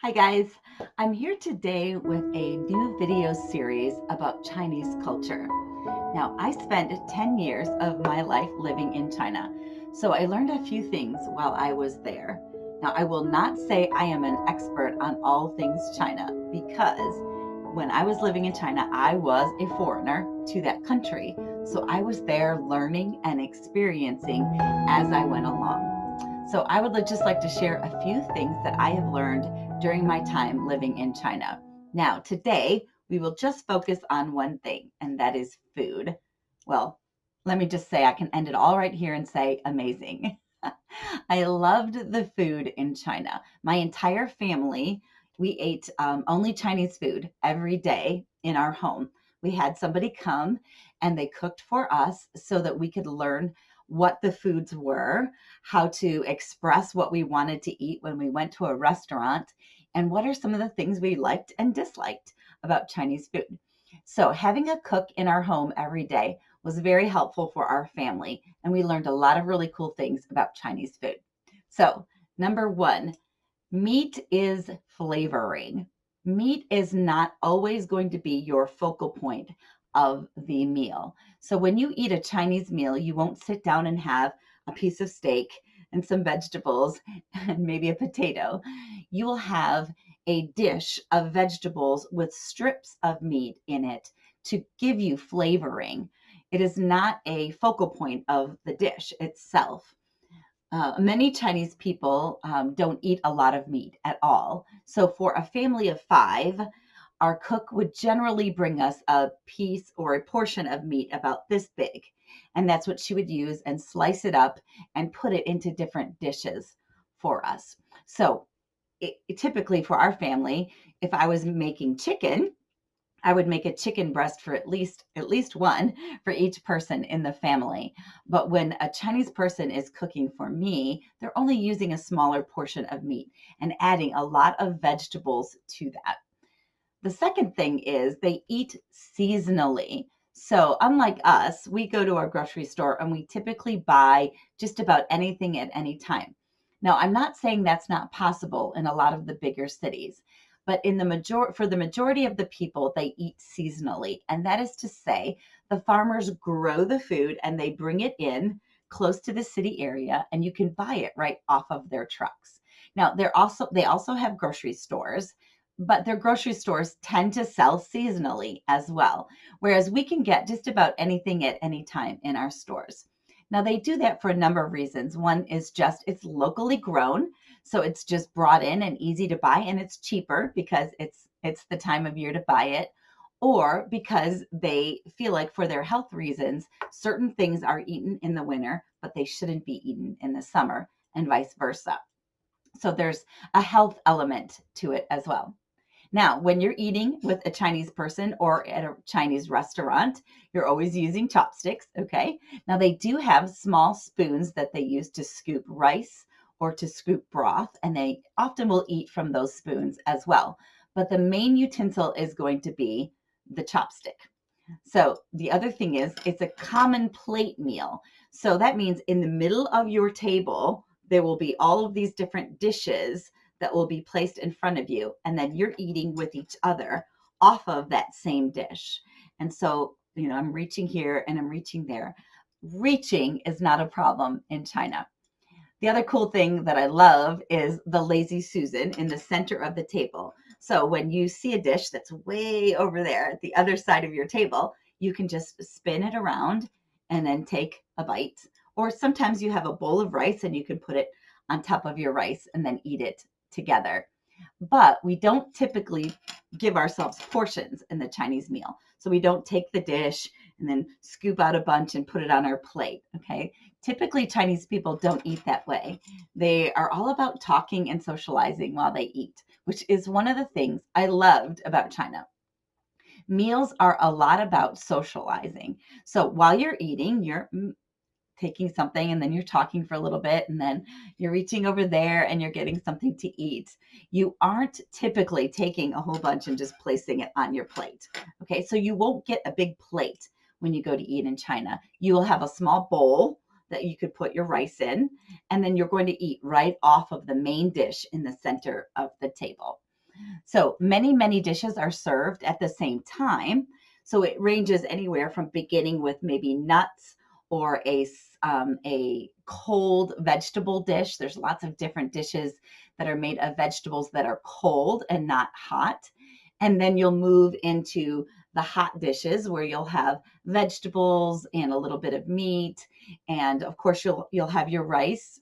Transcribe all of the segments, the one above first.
Hi guys, I'm here today with a new video series about Chinese culture. Now, I spent 10 years of my life living in China, so I learned a few things while I was there. Now, I will not say I am an expert on all things China because when I was living in China, I was a foreigner to that country. So I was there learning and experiencing as I went along. So I would just like to share a few things that I have learned during my time living in China. Now, today we will just focus on one thing, and that is food. Well, let me just say I can end it all right here and say amazing. I loved the food in China. My entire family, we ate only Chinese food every day in our home. We had somebody come and they cooked for us so that we could learn what the foods were, how to express what we wanted to eat when we went to a restaurant, and what are some of the things we liked and disliked about Chinese food. So, having a cook in our home every day was very helpful for our family, and we learned a lot of really cool things about Chinese food. So, number one, meat is flavoring. Meat is not always going to be your focal point of the meal. So when you eat a Chinese meal, you won't sit down and have a piece of steak and some vegetables and maybe a potato. You will have a dish of vegetables with strips of meat in it to give you flavoring. It is not a focal point of the dish itself. Many Chinese people don't eat a lot of meat at all. So, for a family of five, our cook would generally bring us a piece or a portion of meat about this big. And that's what she would use and slice it up and put it into different dishes for us. So, typically for our family, if I was making chicken, I would make a chicken breast for at least one for each person in the family. But when a Chinese person is cooking for me, they're only using a smaller portion of meat and adding a lot of vegetables to that. The second thing is they eat seasonally. So, unlike us, we go to our grocery store and we typically buy just about anything at any time. Now, I'm not saying that's not possible in a lot of the bigger cities, but for the majority of the people, they eat seasonally. And that is to say, the farmers grow the food and they bring it in close to the city area and you can buy it right off of their trucks. Now, they also have grocery stores, but their grocery stores tend to sell seasonally as well, whereas we can get just about anything at any time in our stores. Now, they do that for a number of reasons. One is just it's locally grown, so it's just brought in and easy to buy, and it's cheaper because it's the time of year to buy it, or because they feel like for their health reasons, certain things are eaten in the winter, but they shouldn't be eaten in the summer, and vice versa. So there's a health element to it as well. Now, when you're eating with a Chinese person or at a Chinese restaurant, you're always using chopsticks, okay? Now, they do have small spoons that they use to scoop rice or to scoop broth, and they often will eat from those spoons as well. But the main utensil is going to be the chopstick. So the other thing is it's a common plate meal. So that means in the middle of your table, there will be all of these different dishes that will be placed in front of you. And then you're eating with each other off of that same dish. And so, I'm reaching here and I'm reaching there. Reaching is not a problem in China. The other cool thing that I love is the lazy Susan in the center of the table. So when you see a dish that's way over there at the other side of your table, you can just spin it around and then take a bite. Or sometimes you have a bowl of rice and you can put it on top of your rice and then eat it together. But we don't typically give ourselves portions in the Chinese meal. So we don't take the dish and then scoop out a bunch and put it on our plate. Okay. Typically, Chinese people don't eat that way. They are all about talking and socializing while they eat, which is one of the things I loved about China. Meals are a lot about socializing. So while you're eating, you're taking something and then you're talking for a little bit and then you're reaching over there and you're getting something to eat. You aren't typically taking a whole bunch and just placing it on your plate. Okay, so you won't get a big plate when you go to eat in China. You will have a small bowl that you could put your rice in, and then you're going to eat right off of the main dish in the center of the table. So many dishes are served at the same time. So it ranges anywhere from beginning with maybe nuts or a cold vegetable dish. There's lots of different dishes that are made of vegetables that are cold and not hot. And then you'll move into the hot dishes where you'll have vegetables and a little bit of meat. And of course, you'll have your rice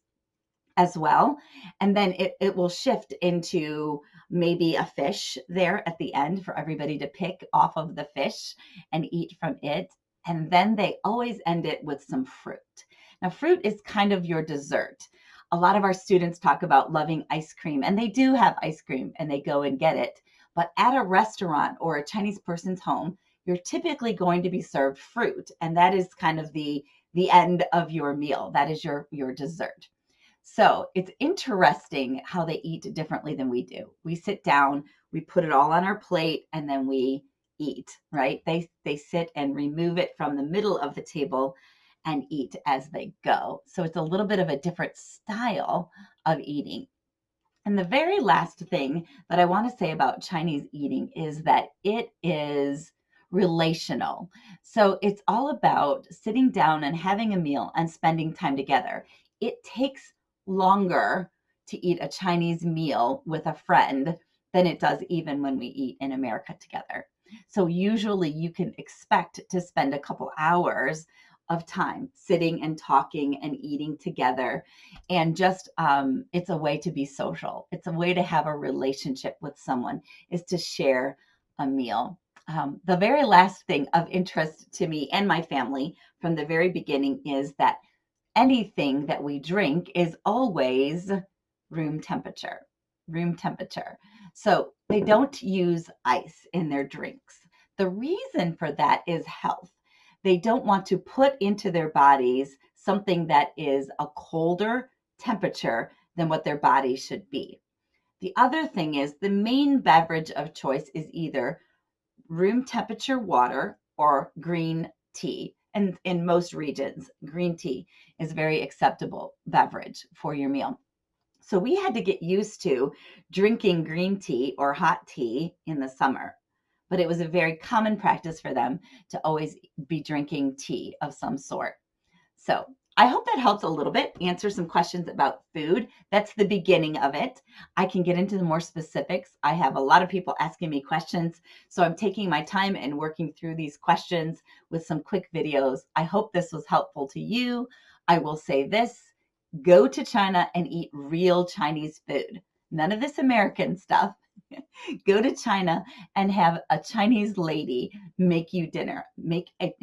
as well. And then it will shift into maybe a fish there at the end for everybody to pick off of the fish and eat from it. And then they always end it with some fruit. Now, fruit is kind of your dessert. A lot of our students talk about loving ice cream, and they do have ice cream and they go and get it. But at a restaurant or a Chinese person's home, you're typically going to be served fruit. And that is kind of the end of your meal. That is your dessert. So it's interesting how they eat differently than we do. We sit down, we put it all on our plate, and then we eat, right? They sit and remove it from the middle of the table and eat as they go. So it's a little bit of a different style of eating. And the very last thing that I want to say about Chinese eating is that it is relational. So it's all about sitting down and having a meal and spending time together. It takes longer to eat a Chinese meal with a friend than it does even when we eat in America together. So usually you can expect to spend a couple hours of time sitting and talking and eating together, and just it's a way to be social. It's a way to have a relationship with someone, is to share a meal. The very last thing of interest to me and my family from the very beginning is that anything that we drink is always room temperature. Room temperature. So they don't use ice in their drinks. The reason for that is health. They don't want to put into their bodies something that is a colder temperature than what their body should be. The other thing is the main beverage of choice is either room temperature water or green tea. And in most regions, green tea is a very acceptable beverage for your meal. So we had to get used to drinking green tea or hot tea in the summer, but it was a very common practice for them to always be drinking tea of some sort. So I hope that helps a little bit answer some questions about food. That's the beginning of it. I can get into the more specifics. I have a lot of people asking me questions, so I'm taking my time and working through these questions with some quick videos. I hope this was helpful to you. I will say this: go to China and eat real Chinese food. None of this American stuff. Go to China and have a Chinese lady make you dinner.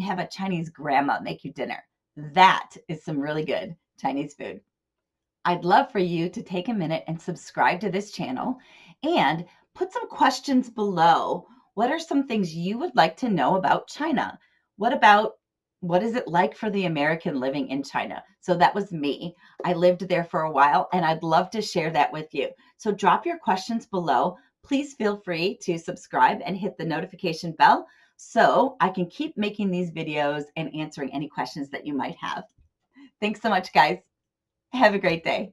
Have a Chinese grandma make you dinner. That is some really good Chinese food. I'd love for you to take a minute and subscribe to this channel and put some questions below. What are some things you would like to know about China? What is it like for the American living in China? So that was me. I lived there for a while, and I'd love to share that with you. So drop your questions below. Please feel free to subscribe and hit the notification bell so I can keep making these videos and answering any questions that you might have. Thanks so much, guys. Have a great day.